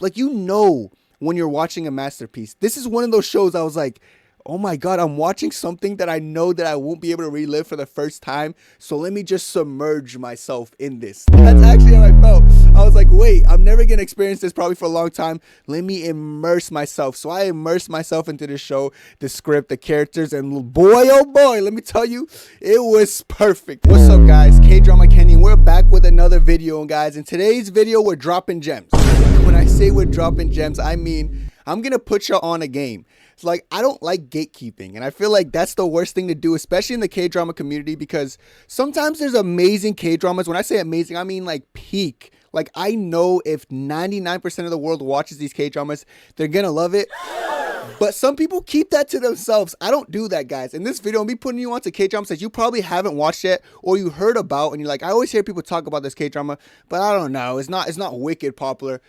like, you know when you're watching a masterpiece. This is one of those shows I was like, oh my God, I'm watching something that I know that I won't be able to relive for the first time. So let me just submerge myself in this. That's actually how I felt. I was like, wait, I'm never going to experience this probably for a long time. Let me immerse myself. So I immersed myself into the show, the script, the characters, and boy, oh boy, let me tell you, it was perfect. What's up, guys? K-Drama Kenny. We're back with another video, guys. In today's video, we're dropping gems. When I say we're dropping gems, I mean, I'm going to put y'all on a game. It's like, I don't like gatekeeping, and I feel like that's the worst thing to do, especially in the K-drama community, because sometimes there's amazing K-dramas. When I say amazing, I mean like peak. Like, I know if 99% of the world watches these K-dramas, they're gonna love it. But some people keep that to themselves. I don't do that, guys. In this video, I'm be putting you onto K-dramas that you probably haven't watched yet, or you heard about, and you're like, I always hear people talk about this K-drama, but I don't know. It's not wicked popular.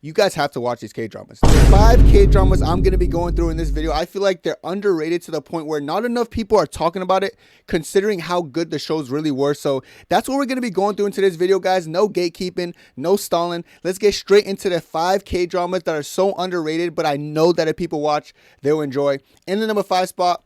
You guys have to watch these K-dramas. The 5 K-dramas I'm going to be going through in this video, I feel like they're underrated to the point where not enough people are talking about it, considering how good the shows really were. So that's what we're going to be going through in today's video, guys. No gatekeeping, no stalling. Let's get straight into the 5 K-dramas that are so underrated, but I know that if people watch, they'll enjoy. In the number 5 spot,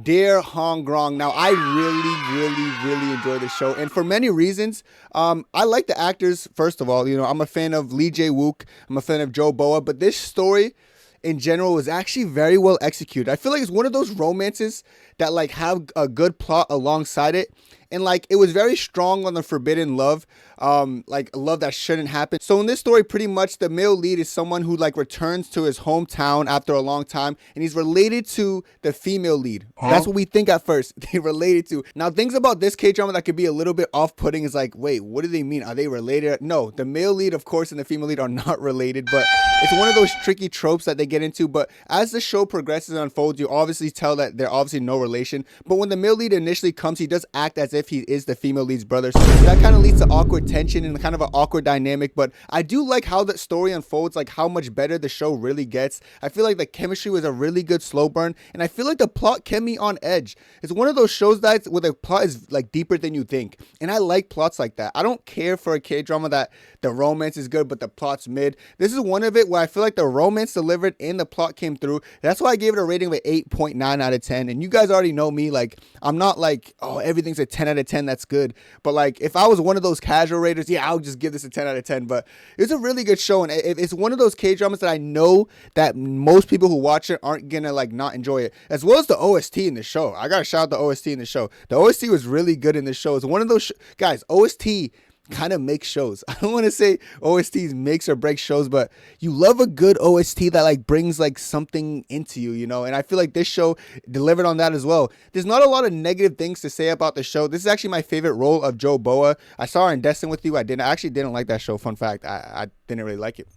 Dear Hongrang. Now, I really enjoy this show, and for many reasons. I like the actors. First of all, you know, I'm a fan of Lee Jae-wook. I'm a fan of Joe Boa, but this story in general was actually very well executed. I feel like it's one of those romances that like have a good plot alongside it. And like, it was very strong on the forbidden love, like love that shouldn't happen. So in this story, pretty much the male lead is someone who like returns to his hometown after a long time, and he's related to the female lead. That's what we think at first. They related to. Now, things about this K-drama that could be a little bit off-putting is like, wait, what do they mean? Are they related? No, the male lead, of course, and the female lead are not related, but it's one of those tricky tropes that they get into. But as the show progresses and unfolds, you obviously tell that they're obviously no relation. But when the male lead initially comes, he does act as if he is the female lead's brother. So that kind of leads to awkward tension and kind of an awkward dynamic. But I do like how the story unfolds, like how much better the show really gets. I feel like the chemistry was a really good slow burn, and I feel like the plot kept me on edge. It's one of those shows that where the plot is like deeper than you think, and I like plots like that. I don't care for a K-drama that the romance is good but the plot's mid. This is one of it where I feel like the romance delivered and the plot came through. That's why I gave it a rating of an 8.9 out of 10. And you guys already know me, like, I'm not like, oh, everything's a 10 out of 10, that's good. But like, if I was one of those casual raters, yeah, I'll just give this a 10 out of 10. But it's a really good show, and it's one of those K-dramas that I know that most people who watch it aren't gonna like not enjoy it. As well as the OST in the show. I gotta shout out the OST in the show. The OST was really good in this show. It's one of those guys, OST kind of makes shows. I don't want to say OSTs makes or breaks shows, but you love a good OST that like brings like something into you, you know. And I feel like this show delivered on that as well. There's not a lot of negative things to say about the show. This is actually my favorite role of Joe Boa. I saw her in Destined with You. I actually didn't like that show. Fun fact, I didn't really like it.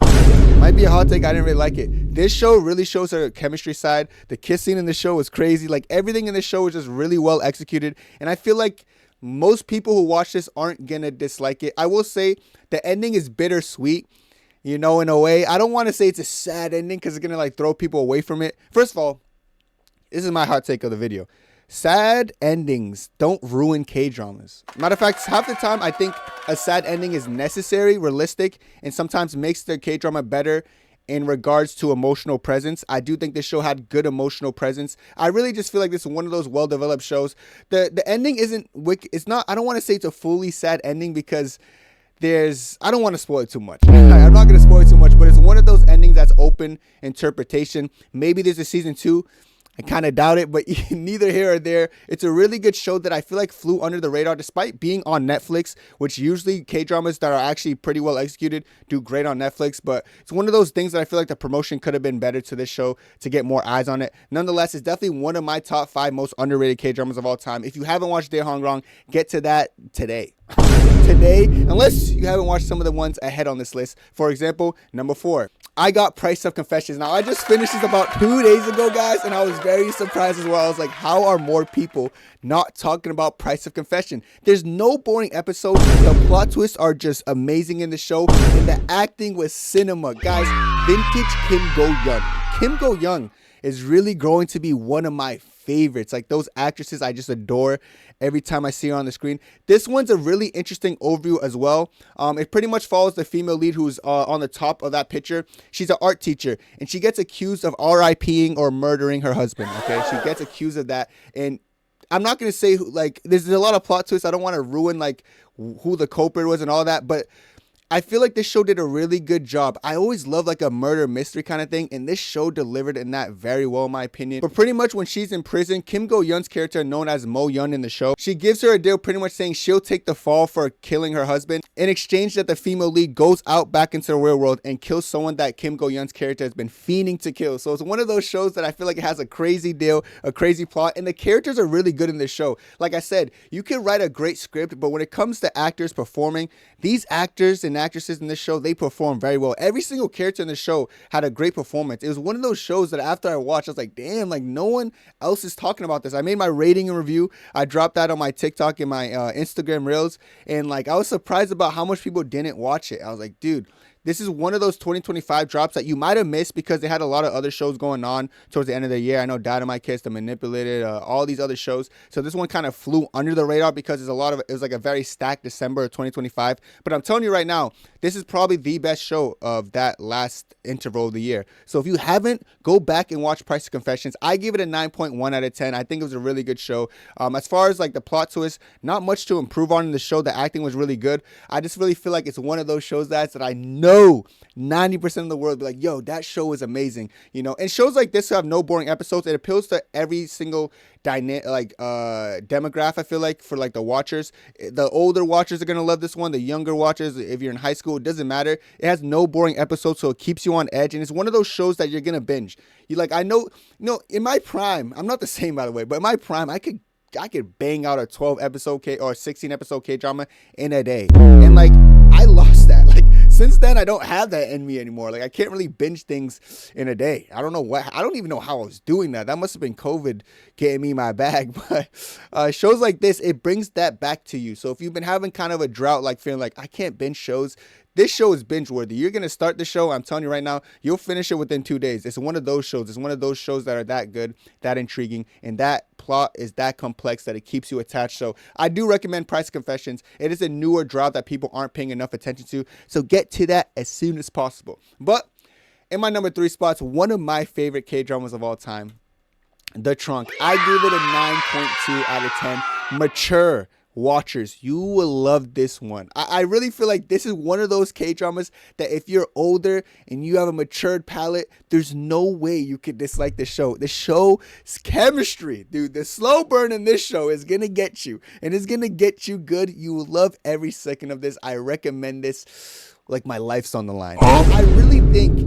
Might be a hot take. I didn't really like it. This show really shows her chemistry side. The kiss scene in the show was crazy. Like, everything in this show was just really well executed, and I feel like most people who watch this aren't gonna dislike it. I will say the ending is bittersweet, you know, in a way. I don't want to say it's a sad ending because it's gonna like throw people away from it. First of all, this is my hot take of the video. Sad endings don't ruin K-dramas. Matter of fact, half the time I think a sad ending is necessary, realistic, and sometimes makes the K-drama better in regards to emotional presence. I do think this show had good emotional presence. I really just feel like this is one of those well-developed shows. The ending isn't wicked. It's not, I don't want to say it's a fully sad ending because I don't want to spoil it too much. I'm not going to spoil it too much, but it's one of those endings that's open interpretation. Maybe there's a season 2. I kind of doubt it, but neither here or there. It's a really good show that I feel like flew under the radar despite being on Netflix, which usually K-dramas that are actually pretty well executed do great on Netflix. But it's one of those things that I feel like the promotion could have been better to this show to get more eyes on it. Nonetheless, it's definitely one of my top 5 most underrated K-dramas of all time. If you haven't watched Dear Hongrang, get to that today. Unless you haven't watched some of the ones ahead on this list. For example, number 4, I got Price of Confessions. Now, I just finished this about 2 days ago, guys, and I was very surprised as well. I was like, how are more people not talking about Price of Confession? There's no boring episode. The plot twists are just amazing in the show, and the acting was cinema. Guys, vintage Kim Go-young. Kim Go-young is really growing to be one of my favorites. Like those actresses I just adore every time I see her on the screen. This one's a really interesting overview as well. It pretty much follows the female lead who's on the top of that picture. She's an art teacher, and she gets accused of RIPing or murdering her husband. Okay, she gets accused of that, and I'm not gonna say like there's a lot of plot twists. I don't want to ruin like who the culprit was and all that, but I feel like this show did a really good job. I always love like a murder mystery kind of thing, and this show delivered in that very well, in my opinion. But pretty much when she's in prison, Kim Go-yeon's character, known as Mo Yeon in the show, she gives her a deal pretty much saying she'll take the fall for killing her husband in exchange that the female lead goes out back into the real world and kills someone that Kim Go-yeon's character has been fiending to kill. So it's one of those shows that I feel like it has a crazy deal, a crazy plot, and the characters are really good in this show. Like I said, you can write a great script, but when it comes to actors performing, these actors and actresses in this show, they perform very well. Every single character in the show had a great performance. It was one of those shows that after I watched, I was like, damn, like no one else is talking about this. I made my rating and review. I dropped that on my TikTok and my Instagram reels, and like I was surprised about how much people didn't watch it. I was like, dude, this is one of those 2025 drops that you might have missed because they had a lot of other shows going on towards the end of the year. I know Dynamite Kiss, The Manipulated, all these other shows. So this one kind of flew under the radar because it was like a very stacked December of 2025. But I'm telling you right now, this is probably the best show of that last interval of the year. So if you haven't, go back and watch Price of Confessions. I give it a 9.1 out of 10. I think it was a really good show. As far as like the plot twist, not much to improve on in the show. The acting was really good. I just really feel like it's one of those shows that I know 90% of the world be like, yo, that show is amazing, you know. And shows like this have no boring episodes. It appeals to every single demographic. I feel like for like the watchers, the older watchers are gonna love this one. The younger watchers, if you're in high school, it doesn't matter. It has no boring episodes, so it keeps you on edge, and it's one of those shows that you're gonna binge. You like, I know, in my prime, I'm not the same by the way, but in my prime, I could bang out a 12 episode or 16 episode K-drama in a day, and like I lost that. Like since then, I don't have that in me anymore. Like I can't really binge things in a day. I don't even know how I was doing that. That must have been COVID getting me my bag. But shows like this, it brings that back to you. So if you've been having kind of a drought, like feeling like I can't binge shows, this show is binge worthy. You're going to start the show. I'm telling you right now, you'll finish it within 2 days. It's one of those shows. It's one of those shows that are that good, that intriguing, and that plot is that complex that it keeps you attached. So I do recommend Price of Confessions. It is a newer drop that people aren't paying enough attention to. So get to that as soon as possible. But in my number 3 spots, one of my favorite K-dramas of all time, The Trunk. I give it a 9.2 out of 10. Mature watchers, you will love this one. I really feel like this is one of those K-dramas that if you're older and you have a matured palate, there's no way you could dislike the show. The show's chemistry, dude, the slow burn in this show is gonna get you, and it's gonna get you good. You will love every second of this. I recommend this like my life's on the line. I really think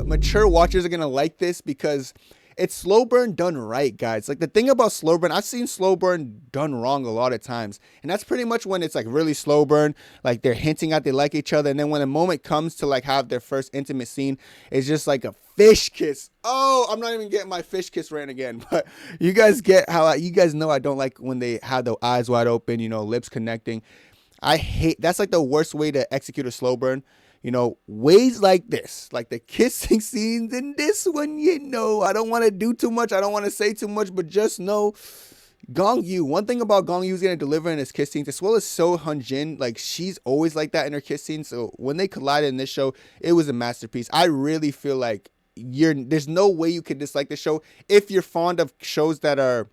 mature watchers are gonna like this because it's slow burn done right, guys. Like the thing about slow burn, I've seen slow burn done wrong a lot of times. And that's pretty much when it's like really slow burn, like they're hinting at they like each other. And then when the moment comes to like have their first intimate scene, it's just like a fish kiss. Oh, I'm not even getting my fish kiss rant again. But you guys get how you guys know I don't like when they have the eyes wide open, lips connecting. I hate, that's like the worst way to execute a slow burn. Ways like this, like the kissing scenes in this one, I don't want to do too much. I don't want to say too much, but just know Gong Yoo. One thing about Gong Yoo is going to deliver in his kiss scenes, as well as So Hun Jin. Like, she's always like that in her kiss scenes. So when they collided in this show, it was a masterpiece. I really feel like there's no way you could dislike the show if you're fond of shows that are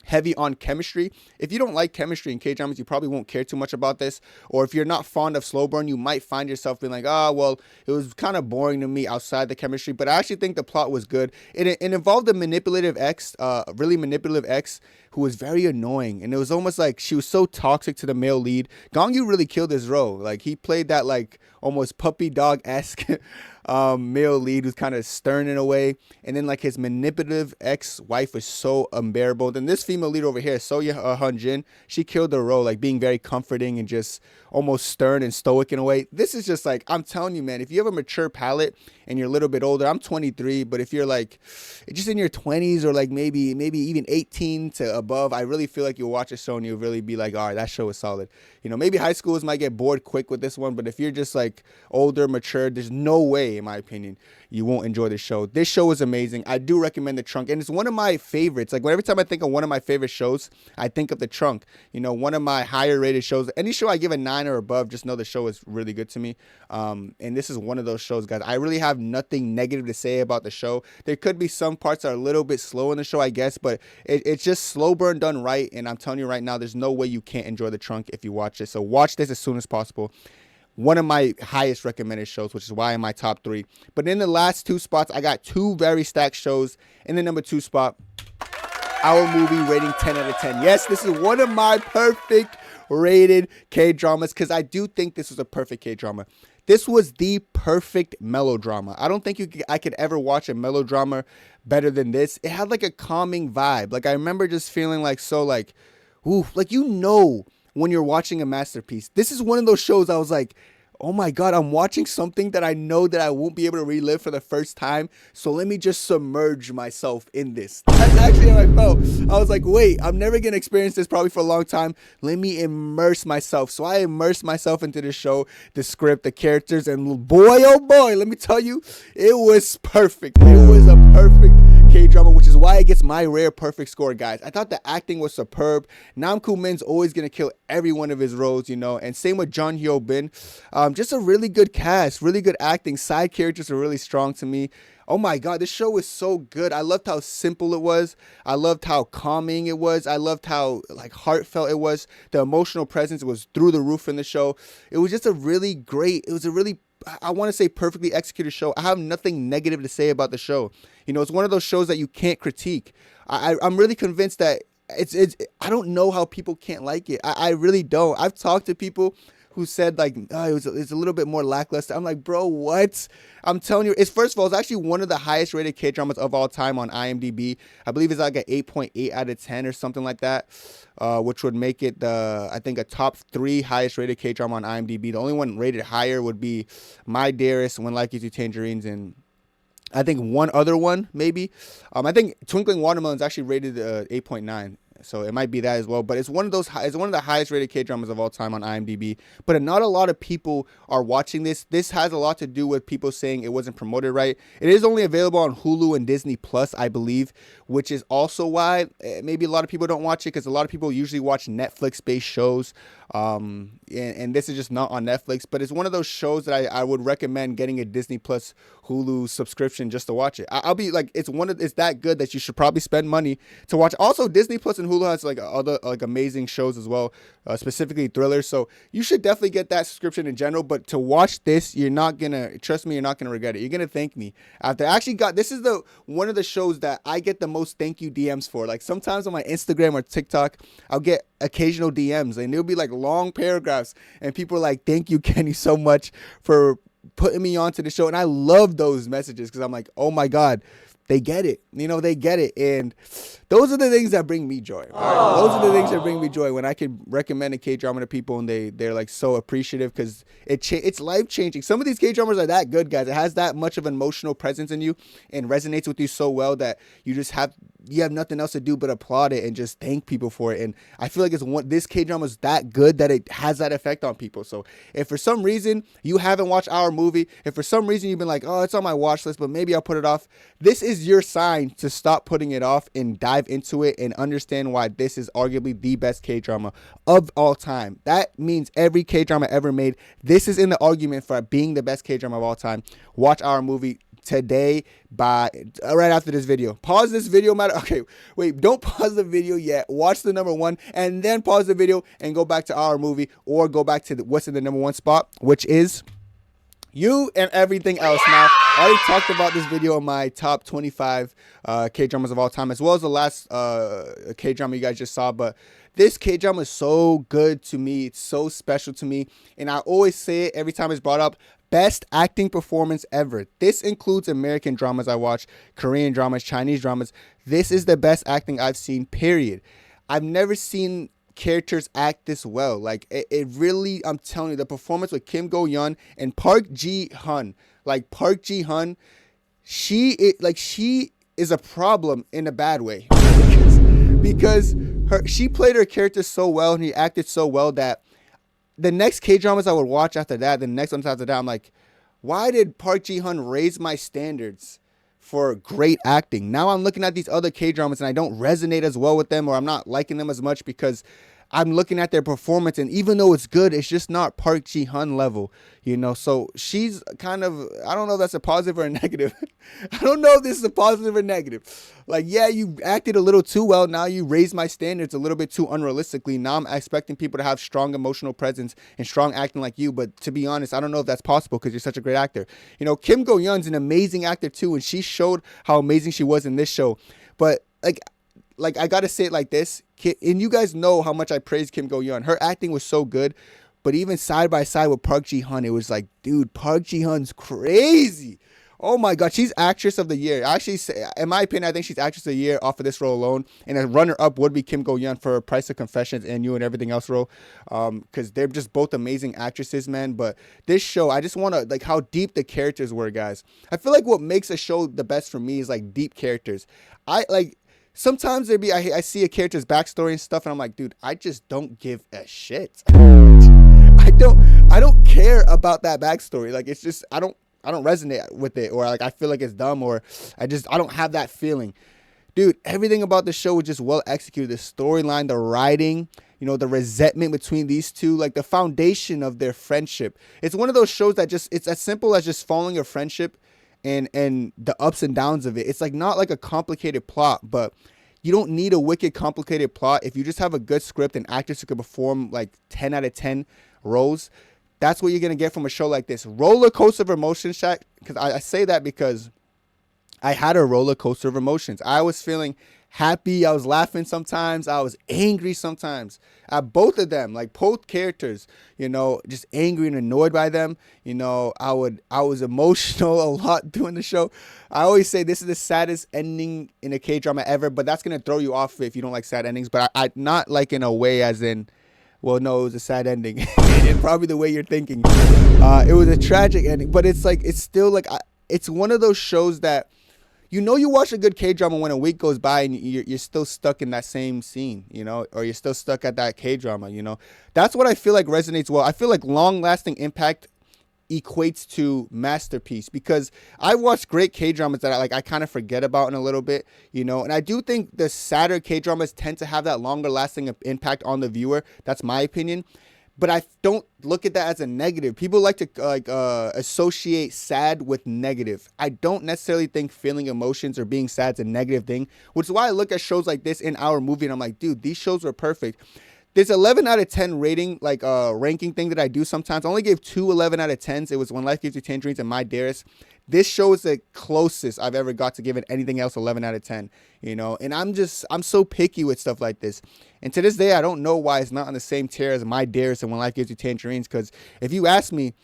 heavy on chemistry. If you don't like chemistry in K-dramas, you probably won't care too much about this. Or if you're not fond of slow burn, you might find yourself being like, well, it was kind of boring to me outside the chemistry. But I actually think the plot was good. It involved a manipulative ex, really manipulative ex, who was very annoying. And it was almost like she was so toxic to the male lead. Gong Yoo really killed his role. Like, he played that like almost puppy dog-esque male lead who's kind of stern in a way, and then like his manipulative ex-wife was so unbearable. Then this female lead over here, So Hun Jin, she killed the role, like being very comforting and just almost stern and stoic in a way. This is just like, I'm telling you, man, if you have a mature palate and you're a little bit older, I'm 23, but if you're like just in your 20s or like maybe even 18 to above, I really feel like you'll watch a show and you'll really be like, all right, that show is solid. You know, maybe high schoolers might get bored quick with this one, but if you're just like older, mature, there's no way, in my opinion, you won't enjoy this show. This show is amazing. I do recommend The Trunk, and it's one of my favorites. Like, every time I think of one of my favorite shows, I think of The Trunk. You know, one of my higher rated shows. Any show I give a 9 or above, just know the show is really good to me. And this is one of those shows, guys. I really have nothing negative to say about the show. There could be some parts that are a little bit slow in the show, I guess, but it's just slow burn done right. And I'm telling you right now, there's no way you can't enjoy The Trunk if you watch it. So watch this as soon as possible. One of my highest recommended shows, which is why in my top 3. But in the last 2 spots, I got 2 very stacked shows. In the number 2 spot, our movie rating 10 out of 10. Yes, this is one of my perfect rated K-dramas, because I do think this was a perfect K-drama. This was the perfect melodrama. I don't think I could ever watch a melodrama better than this. It had like a calming vibe. Like, I remember just feeling like so like, ooh, like, you know, when you're watching a masterpiece. This is one of those shows I was like, oh my God, I'm watching something that I know that I won't be able to relive for the first time. So let me just submerge myself in this. That's actually how I felt. I was like, wait, I'm never going to experience this probably for a long time. Let me immerse myself. So I immersed myself into the show, the script, the characters, and boy, oh boy, let me tell you, it was perfect. It was a perfect K-drama, which is why it gets my rare perfect score, guys. I thought the acting was superb. Nam Koo Min's always going to kill every one of his roles, you know, and same with Jung Hyo Bin. Just a really good cast, really good acting. Side characters are really strong to me. Oh my God, this show was so good. I loved how simple it was. I loved how calming it was. I loved how like heartfelt it was. The emotional presence was through the roof in the show. It was just a really great, it was a really, I want to say, perfectly executed show. I have nothing negative to say about the show. You know, it's one of those shows that you can't critique. I'm really convinced that it's I don't know how people can't like it. I really don't. I've talked to people who said like, oh, it's a little bit more lackluster. I'm like, bro, what? I'm telling you, it's first of all, it's actually one of the highest rated K-dramas of all time on IMDb. I believe it's like an 8.8 out of 10 or something like that, which would make it I think a top 3 highest rated K-drama on IMDb. The only one rated higher would be My Dearest, When Life Gives You Tangerines, and I think one other one maybe. I think Twinkling Watermelon is actually rated 8.9. So it might be that as well, but it's one of those. It's one of the highest rated K-dramas of all time on IMDb. But not a lot of people are watching this. This has a lot to do with people saying it wasn't promoted right. It is only available on Hulu and Disney Plus, I believe, which is also why maybe a lot of people don't watch it, because a lot of people usually watch Netflix-based shows, and this is just not on Netflix. But it's one of those shows that I would recommend getting a Disney Plus Hulu subscription just to watch it. I'll be like, it's that good that you should probably spend money to watch. Also, Disney Plus and Hulu has like other like amazing shows as well, specifically thrillers. So you should definitely get that subscription in general. But to watch this, you're not gonna, trust me, you're not gonna regret it. You're gonna thank me after. I actually got, this is one of the shows that I get the most thank you DMs for. Like sometimes on my Instagram or TikTok, I'll get occasional DMs and it'll be like long paragraphs and people are like, thank you, Kenny, so much for putting me onto the show. And I love those messages because I'm like, oh my God, they get it. You know, they get it. And those are the things that bring me joy. Right? Those are the things that bring me joy when I can recommend a K-drama to people and they're like so appreciative because it's life-changing. Some of these K-dramas are that good, guys. It has that much of an emotional presence in you and resonates with you so well that you have nothing else to do but applaud it and just thank people for it. And I feel like this K-drama is that good that it has that effect on people. So if for some reason you haven't watched our movie, if for some reason you've been like, oh, it's on my watch list, but maybe I'll put it off, this is your sign to stop putting it off and dive into it and understand why this is arguably the best K-drama of all time. That means every K-drama ever made. This is in the argument for being the best K-drama of all time. Watch our movie today right after this video. Pause this video, okay, wait, don't pause the video yet. Watch the number 1 and then pause the video and go back to our movie or go back to what's in the number 1 spot, which is You and Everything Else. Now, I already talked about this video on my top 25 K-dramas of all time, as well as the last K-drama you guys just saw, but this K-drama is so good to me. It's so special to me, and I always say it every time it's brought up. Best acting performance ever. This includes American dramas I watch, Korean dramas, Chinese dramas. This is the best acting I've seen, period. I've never seen characters act this well. Like it really, I'm telling you, the performance with Kim Go Yeon and Park Ji Hun. Like Park Ji Hun, she is a problem in a bad way because she played her character so well and he acted so well that the next K dramas I would watch after that, the next ones after that, I'm like, why did Park Ji Hun raise my standards for great acting? Now I'm looking at these other K dramas and I don't resonate as well with them, or I'm not liking them as much because I'm looking at their performance, and even though it's good, it's just not Park Ji Hun level, you know. So she's kind of, I don't know if that's a positive or a negative. I don't know if this is a positive or negative. Like, yeah, you acted a little too well. Now you raised my standards a little bit too unrealistically. Now I'm expecting people to have strong emotional presence and strong acting like you. But to be honest, I don't know if that's possible because you're such a great actor. You know, Kim Go Eun's an amazing actor too, and she showed how amazing she was in this show. But like I gotta say it like this, and you guys know how much I praise Kim Go Eun. Her acting was so good, but even side by side with Park Ji Hun, it was like, dude, Park Ji Hun's crazy. Oh my God, she's actress of the year. Actually, in my opinion, I think she's actress of the year off of this role alone. And a runner-up would be Kim Go Eun for Price of Confessions and You and Everything Else role, because they're just both amazing actresses, man. But this show, I just want to like how deep the characters were, guys. I feel like what makes a show the best for me is like deep characters. Sometimes I see a character's backstory and stuff, and I'm like, dude, I just don't give a shit. I don't care about that backstory. Like, it's just I don't resonate with it, or like I feel like it's dumb, or I don't have that feeling. Dude, everything about the show was just well executed. The storyline, the writing, you know, the resentment between these two, like the foundation of their friendship. It's one of those shows that it's as simple as just following a friendship and the ups and downs of it. It's like not like a complicated plot, but you don't need a wicked complicated plot. If you just have a good script and actors who can perform like 10 out of 10 roles, that's what you're going to get from a show like this. Roller coaster of emotions, Shaq. Because I say that because I had a roller coaster of emotions. I was feeling happy. I was laughing sometimes. I was angry sometimes at both of them, like both characters, you know, just angry and annoyed by them. You know, I was emotional a lot during the show. I always say this is the saddest ending in a K-drama ever, but that's going to throw you off if you don't like sad endings. But I not like in a way as in, well, no, it was a sad ending. And probably the way you're thinking. It was a tragic ending, but it's like, it's still like, it's one of those shows that, you know, you watch a good K-drama when a week goes by and you're still stuck in that same scene, you know, or you're still stuck at that K-drama, you know. That's what I feel like resonates well. I feel like long-lasting impact equates to masterpiece, because I watched great K-dramas that I kind of forget about in a little bit, you know. And I do think the sadder K-dramas tend to have that longer-lasting impact on the viewer. That's my opinion. But I don't look at that as a negative. People like to associate sad with negative. I don't necessarily think feeling emotions or being sad is a negative thing, which is why I look at shows like this in our movie and I'm like, dude, these shows were perfect. This 11 out of 10 rating, ranking thing that I do sometimes, I only gave 2 11 out of 10s. It was When Life Gives You Tangerines and My Dearest. This show is the closest I've ever got to giving anything else 11 out of 10, you know. And I'm so picky with stuff like this. And to this day, I don't know why it's not on the same tier as My Dearest and When Life Gives You Tangerines, because if you ask me,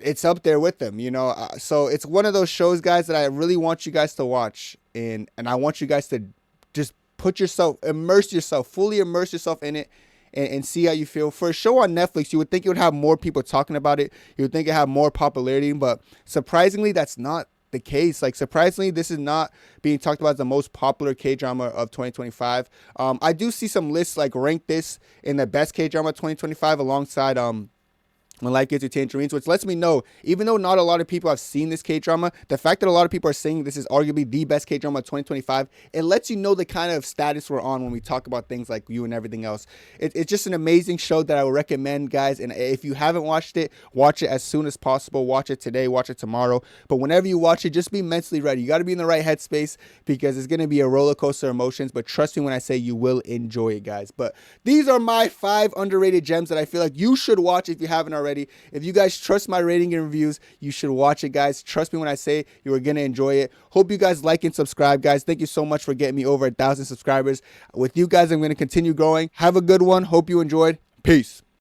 it's up there with them, you know. So it's one of those shows, guys, that I really want you guys to watch. And I want you guys to just fully immerse yourself in it and see how you feel. For a show on Netflix, you would think it would have more people talking about it. You would think it had more popularity, but surprisingly, that's not the case. Like, surprisingly, this is not being talked about as the most popular K-drama of 2025. I do see some lists like rank this in the best K-drama 2025 alongside When Life Gives You Tangerines, which lets me know, even though not a lot of people have seen this K-drama, the fact that a lot of people are saying this is arguably the best K-drama of 2025, it lets you know the kind of status we're on when we talk about things like You and Everything Else. It's just an amazing show that I would recommend, guys. And if you haven't watched it, watch it as soon as possible. Watch it today, watch it tomorrow. But whenever you watch it, just be mentally ready. You got to be in the right headspace, because it's going to be a roller coaster of emotions. But trust me when I say you will enjoy it, guys. But these are my 5 underrated gems that I feel like you should watch if you haven't already. If you guys trust my rating and reviews, you should watch it, guys. Trust me when I say you are going to enjoy it. Hope you guys like and subscribe, guys. Thank you so much for getting me over 1,000 subscribers. With you guys, I'm going to continue growing. Have a good one. Hope you enjoyed. Peace.